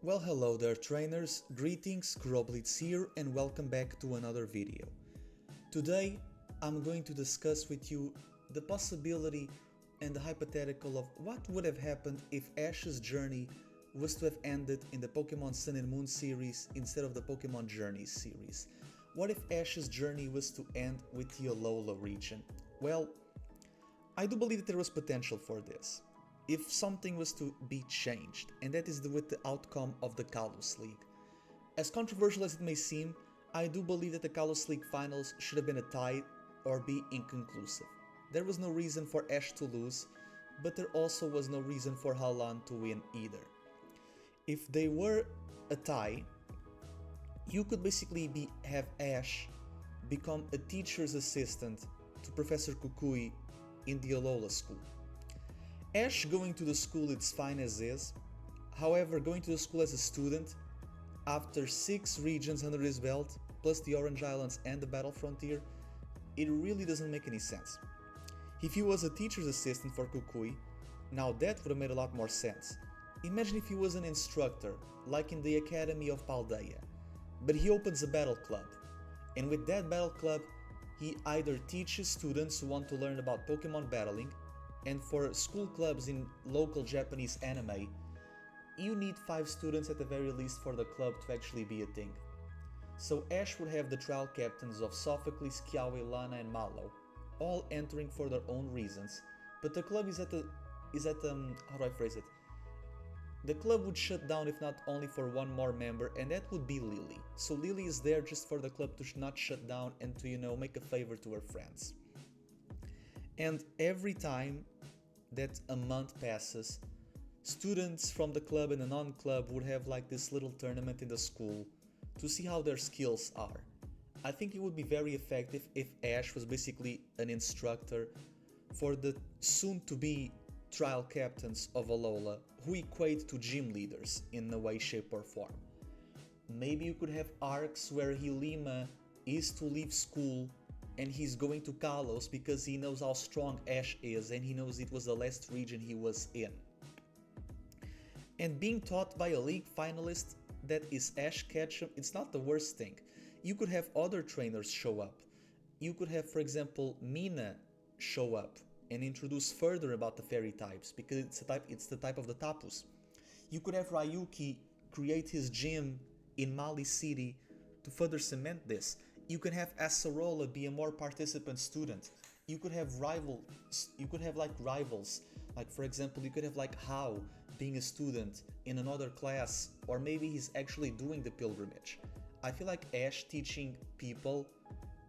Well, hello there trainers, greetings, KuroBlitz here and welcome back to another video. Today, I'm going to discuss with you the possibility and the hypothetical of what would have happened if Ash's journey was to have ended in the Pokemon Sun and Moon series instead of the Pokemon Journeys series. What if Ash's journey was to end with the Alola region? Well, I do believe that there was potential for this, if something was to be changed, and that is with the outcome of the Kalos League. As controversial as it may seem, I do believe that the Kalos League finals should have been a tie or be inconclusive. There was no reason for Ash to lose, but there also was no reason for Halan to win either. If they were a tie, you could basically have Ash become a teacher's assistant to Professor Kukui in the Alola school. Ash going to the school it's fine as is, however going to the school as a student, after 6 regions under his belt, plus the Orange Islands and the Battle Frontier, it really doesn't make any sense. If he was a teacher's assistant for Kukui, now that would have made a lot more sense. Imagine if he was an instructor, like in the Academy of Paldea, but he opens a battle club, and with that battle club, he either teaches students who want to learn about Pokemon battling, and for school clubs in local Japanese anime, you need 5 students at the very least for the club to actually be a thing. So Ash would have the trial captains of Sophocles, Kiawe, Lana and Mallow, all entering for their own reasons, but the club is at how do I phrase it? The club would shut down if not only for one more member, and that would be Lily. So Lily is there just for the club to not shut down and to, make a favor to her friends. And every time that a month passes, students from the club and the non-club would have like this little tournament in the school to see how their skills are. I think it would be very effective if Ash was basically an instructor for the soon-to-be trial captains of Alola, who equate to gym leaders in a way, shape or form. Maybe you could have arcs where Hilima is to leave school and he's going to Kalos because he knows how strong Ash is and he knows it was the last region he was in. And being taught by a league finalist that is Ash Ketchum, it's not the worst thing. You could have other trainers show up. You could have, for example, Mina show up and introduce further about the fairy types because it's the type of the Tapus. You could have Ryuki create his gym in Mali City to further cement this. You can have Acerola be a more participant student. You could have rivals, like for example, you could have like Hao being a student in another class, or maybe he's actually doing the pilgrimage. I feel like Ash teaching people,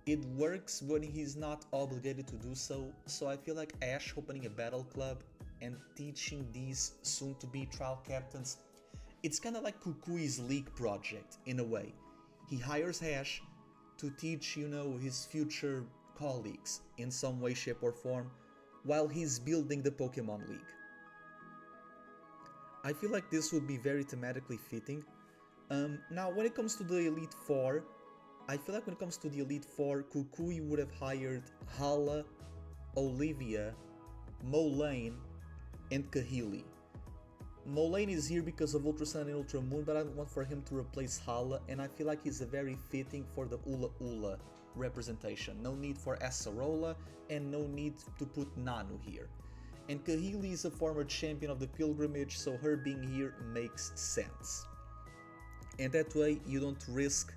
it works when he's not obligated to do so, so I feel like Ash opening a battle club and teaching these soon-to-be trial captains, it's kind of like Kukui's league project in a way. He hires Ash to teach, his future colleagues in some way, shape or form while he's building the Pokemon League. I feel like this would be very thematically fitting. Now, when it comes to the Elite Four, I feel like when it comes to the Elite Four, Kukui would have hired Hala, Olivia, Moulaine, and Kahili. Moulaine is here because of Ultra Sun and Ultra Moon, but I don't want for him to replace Hala, and I feel like he's a very fitting for the Ula Ula representation. No need for Acerola, and no need to put Nanu here. And Kahili is a former champion of the pilgrimage, so her being here makes sense. And that way you don't risk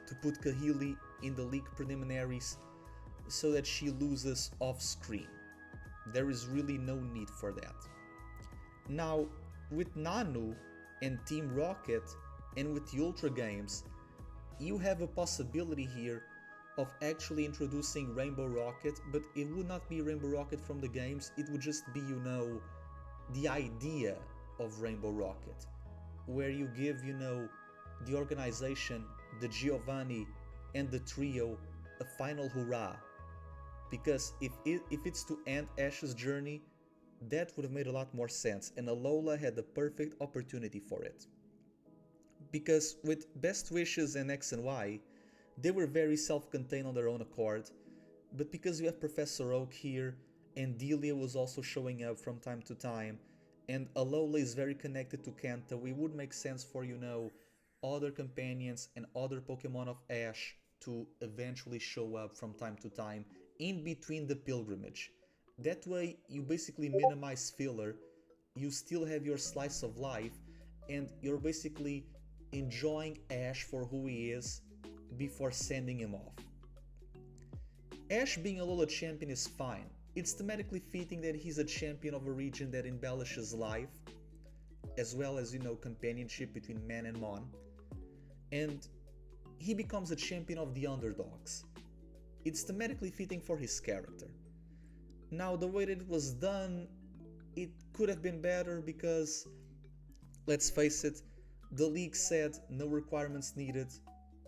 to put Kahili in the league preliminaries so that she loses off screen. There is really no need for that. Now, with Nanu and Team Rocket and with the Ultra Games, you have a possibility here of actually introducing Rainbow Rocket, but it would not be Rainbow Rocket from the games, it would just be, the idea of Rainbow Rocket, where you give, the organization, the Giovanni and the trio a final hurrah. Because if it's to end Ash's journey, that would have made a lot more sense, and Alola had the perfect opportunity for it. Because with Best Wishes and X and Y, they were very self-contained on their own accord, but because you have Professor Oak here, and Delia was also showing up from time to time, and Alola is very connected to Kenta, it would make sense for, other companions and other Pokemon of Ash to eventually show up from time to time in between the pilgrimage. That way, you basically minimize filler, you still have your slice of life, and you're basically enjoying Ash for who he is before sending him off. Ash being a Alola champion is fine. It's thematically fitting that he's a champion of a region that embellishes life, as well as, companionship between man and mon. And he becomes a champion of the underdogs. It's thematically fitting for his character. Now, the way that it was done, it could have been better because, let's face it, the league said no requirements needed,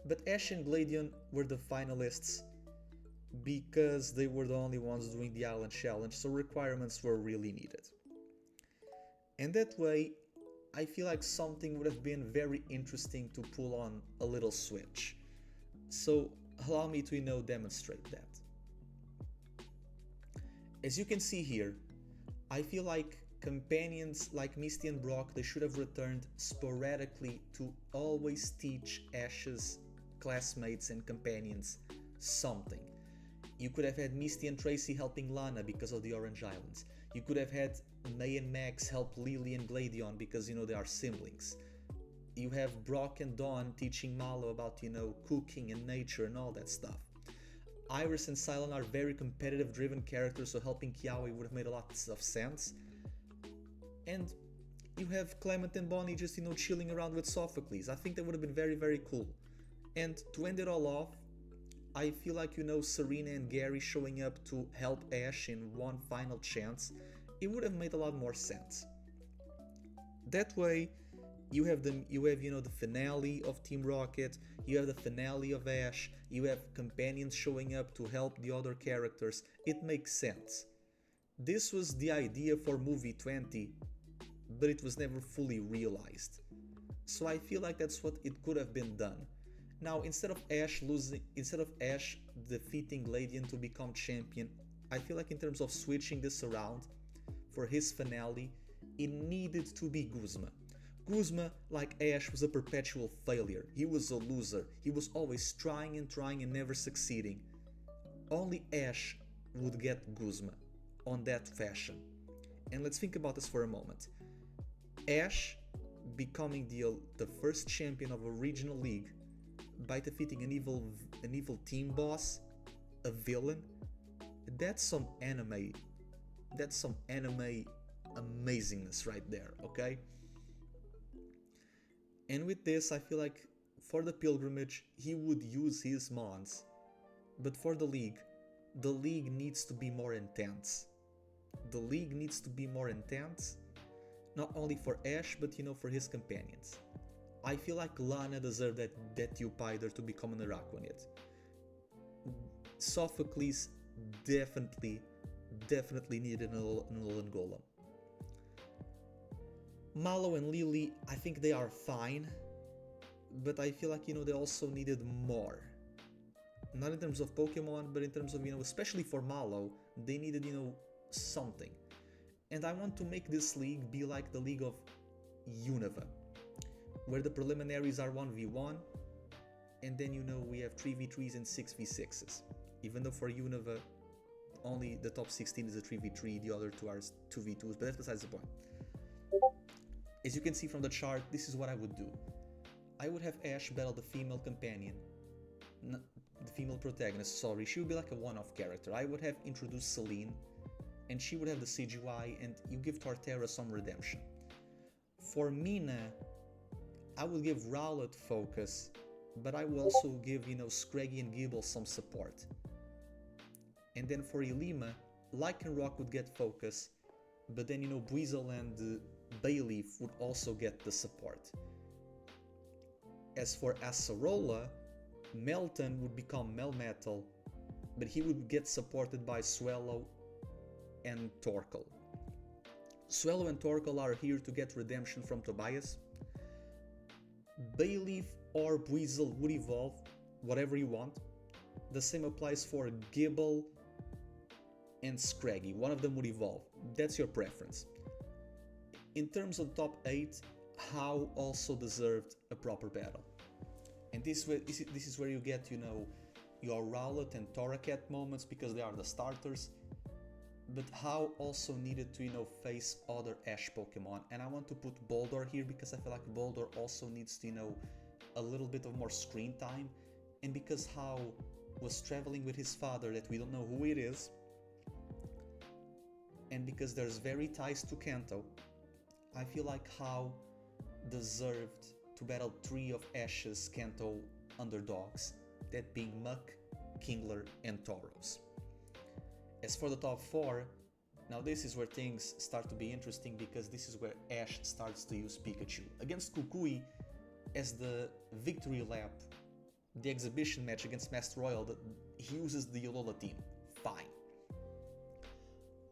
but Ash and Gladion were the finalists because they were the only ones doing the Island Challenge, so requirements were really needed. And that way, I feel like something would have been very interesting to pull on a little switch. So allow me to, demonstrate that. As you can see here, I feel like companions like Misty and Brock, they should have returned sporadically to always teach Ash's classmates and companions something. You could have had Misty and Tracy helping Lana because of the Orange Islands. You could have had May and Max help Lily and Gladion because, they are siblings. You have Brock and Dawn teaching Mallow about, cooking and nature and all that stuff. Iris and Cylon are very competitive driven characters, so helping Kiawe would have made a lot of sense. And you have Clement and Bonnie just, chilling around with Sophocles. I think that would have been very, very cool. And to end it all off, I feel like, Serena and Gary showing up to help Ash in one final chance, it would have made a lot more sense. That way, you have the finale of Team Rocket, you have the finale of Ash, you have companions showing up to help the other characters. It makes sense. This was the idea for movie 20, but it was never fully realized. So I feel like that's what it could have been done. Now, instead of Ash defeating Gladion to become champion, I feel like in terms of switching this around for his finale, it needed to be Guzma. Guzma, like Ash, was a perpetual failure. He was a loser. He was always trying and never succeeding. Only Ash would get Guzma on that fashion. And let's think about this for a moment. Ash becoming the first champion of a regional league by defeating an evil team boss, a villain, that's some anime amazingness right there, okay? And with this, I feel like for the pilgrimage, he would use his mons, but for the league needs to be more intense. The league needs to be more intense, not only for Ash, but for his companions. I feel like Lana deserved that Eupider to become an Araquanid. Sophocles definitely needed an Alolan Golem. Mallow and Lily, I think they are fine, but I feel like, they also needed more. Not in terms of Pokemon, but in terms of, especially for Mallow, they needed, something. And I want to make this league be like the league of Unova, where the preliminaries are 1v1, and then we have 3v3s and 6v6s. Even though for Unova, only the top 16 is a 3v3, the other two are 2v2s, but that's besides the point. As you can see from the chart, this is what I would do. I would have Ash battle the female companion, the female protagonist, sorry, she would be like a one-off character. I would have introduced Celine, and she would have the CGI, and you give Torterra some redemption. For Mina, I would give Rowlet focus, but I will also give, Scraggy and Gible some support. And then for Ilima, Lycanroc would get focus, but then, Buizel and Bayleaf would also get the support. As for Acerola, Melton would become Melmetal, but he would get supported by Swellow and Torkoal. Swellow and Torkoal are here to get redemption from Tobias. Bayleaf or Buizel would evolve, whatever you want. The same applies for Gible and Scraggy. One of them would evolve. That's your preference. in terms of top 8, How also deserved a proper battle. And this is where you get, your Rowlet and Torracat moments because they are the starters. But How also needed to, face other Ash Pokemon. And I want to put Boldor here because I feel like Boldor also needs to, a little bit of more screen time. And because How was traveling with his father that we don't know who it is. And because there's very ties to Kanto, I feel like How deserved to battle 3 of Ash's Kanto underdogs, that being Muck, Kingler, and Tauros. As for the top 4, now this is where things start to be interesting because this is where Ash starts to use Pikachu. Against Kukui, as the victory lap, the exhibition match against Master Royal, he uses the Alola team. Fine.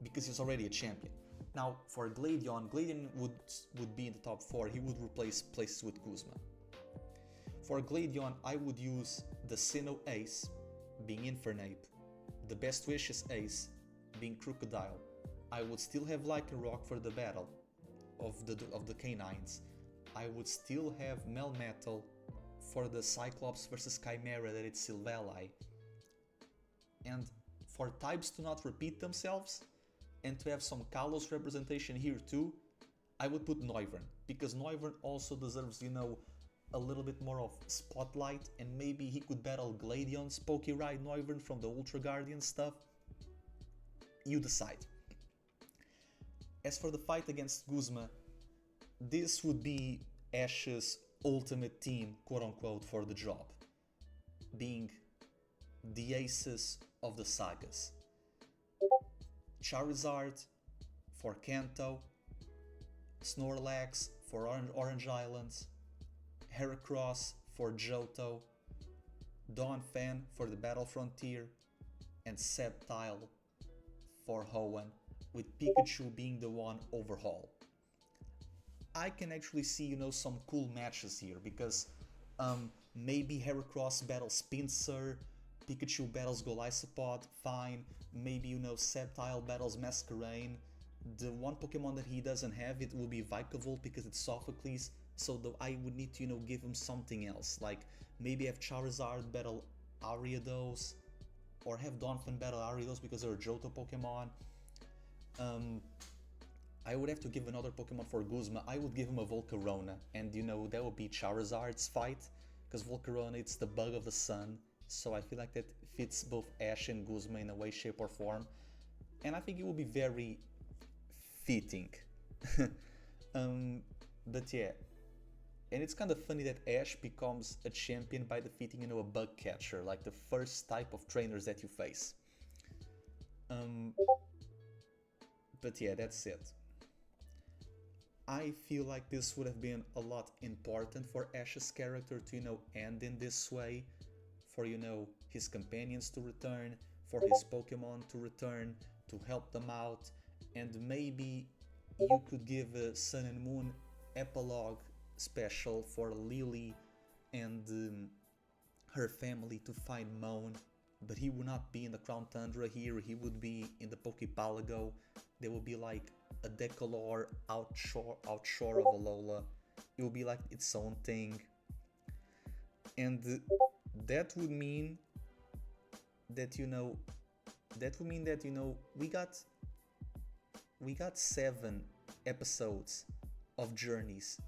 Because he's already a champion. Now, for Gladion would be in the top 4. He would replace places with Guzma. For Gladion, I would use the Sinnoh Ace, being Infernape, the Best Wishes Ace, being Crocodile. I would still have Lycanroc for the battle of the canines. I would still have Melmetal for the Cyclops versus Chimera that it's Silvally. And for types to not repeat themselves, and to have some Kalos representation here too, I would put Noivern, because Noivern also deserves, a little bit more of spotlight, and maybe he could battle Gladion's Pokéride Noivern from the Ultra Guardian stuff. You decide. As for the fight against Guzma, this would be Ash's ultimate team, quote-unquote, for the job, being the aces of the sagas. Charizard for Kanto, Snorlax for Orange Islands, Heracross for Johto, Donphan for the Battle Frontier, and Sceptile for Hoenn, with Pikachu being the one overhaul. I can actually see, some cool matches here because maybe Heracross battles Pinsir, Pikachu battles Golisopod, fine. Maybe, Sceptile battles Masquerain. The one Pokemon that he doesn't have, it will be Vikavolt because it's Sophocles. So I would need to, give him something else. Like, maybe have Charizard battle Ariados. Or have Donphan battle Ariados because they're a Johto Pokemon. I would have to give another Pokemon for Guzma. I would give him a Volcarona. And, that would be Charizard's fight. Because Volcarona, it's the bug of the sun. So I feel like that fits both Ash and Guzma in a way, shape, or form. And I think it will be very fitting. But yeah. And it's kind of funny that Ash becomes a champion by defeating, a bug catcher, like the first type of trainers that you face. But yeah, that's it. I feel like this would have been a lot important for Ash's character to, end in this way. For, his companions to return, for his Pokemon to return, to help them out, and maybe you could give a Sun and Moon epilogue special for Lily and her family to find Moan, but he would not be in the Crown Tundra here, he would be in the Poképalago. There would be like a Decolor outshore of Alola. It would be like its own thing. And that would mean that we got 7 episodes of Journeys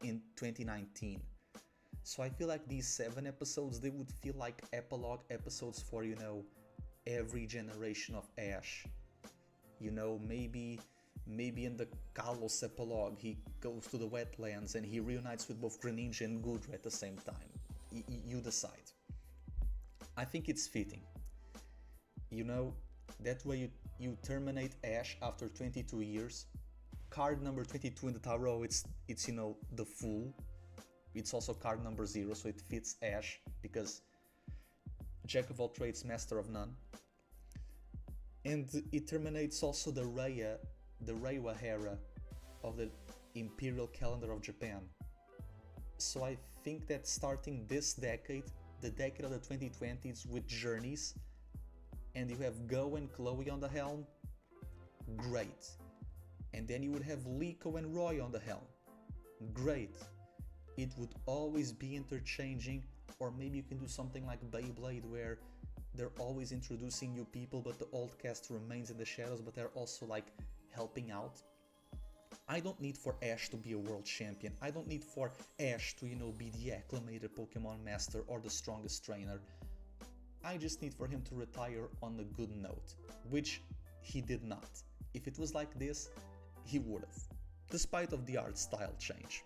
in 2019. So I feel like these 7 episodes, they would feel like epilogue episodes for, every generation of Ash. Maybe in the Kalos epilogue he goes to the wetlands and he reunites with both Greninja and Goodra at the same time. You decide. I think it's fitting. That way you terminate Ash after 22 years. Card number 22 in the tarot, it's the Fool. It's also card number 0, so it fits Ash because Jack of all trades, master of none. And it terminates also the Reiwa era of the Imperial Calendar of Japan. So I think that starting this decade, the decade of the 2020s with Journeys, and you have Go and Chloe on the helm, great. And then you would have Liko and Roy on the helm. Great. It would always be interchanging, or maybe you can do something like Beyblade where they're always introducing new people but the old cast remains in the shadows, but they're also like helping out. I don't need for Ash to be a world champion. I don't need for Ash to, be the acclamated Pokemon master or the strongest trainer. I just need for him to retire on a good note, which he did not. If it was like this, he would have, despite of the art style change.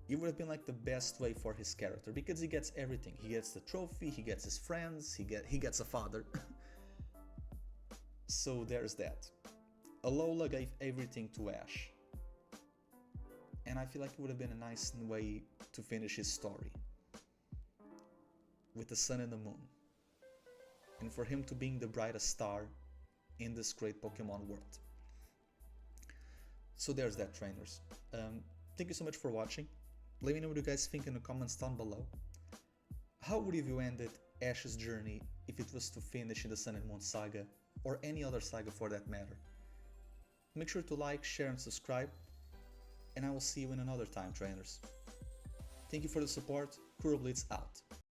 It would have been like the best way for his character, because he gets everything. He gets the trophy, he gets his friends, he gets a father. So there's that. Alola gave everything to Ash, and I feel like it would have been a nice way to finish his story, with the sun and the moon, and for him to being the brightest star in this great Pokemon world. So there's that, trainers. Thank you so much for watching. Let me know what you guys think in the comments down below. How would you have ended Ash's journey if it was to finish in the Sun and Moon saga, or any other saga for that matter? Make sure to like, share and subscribe, and I will see you in another time, trainers. Thank you for the support. KuroBlitz out.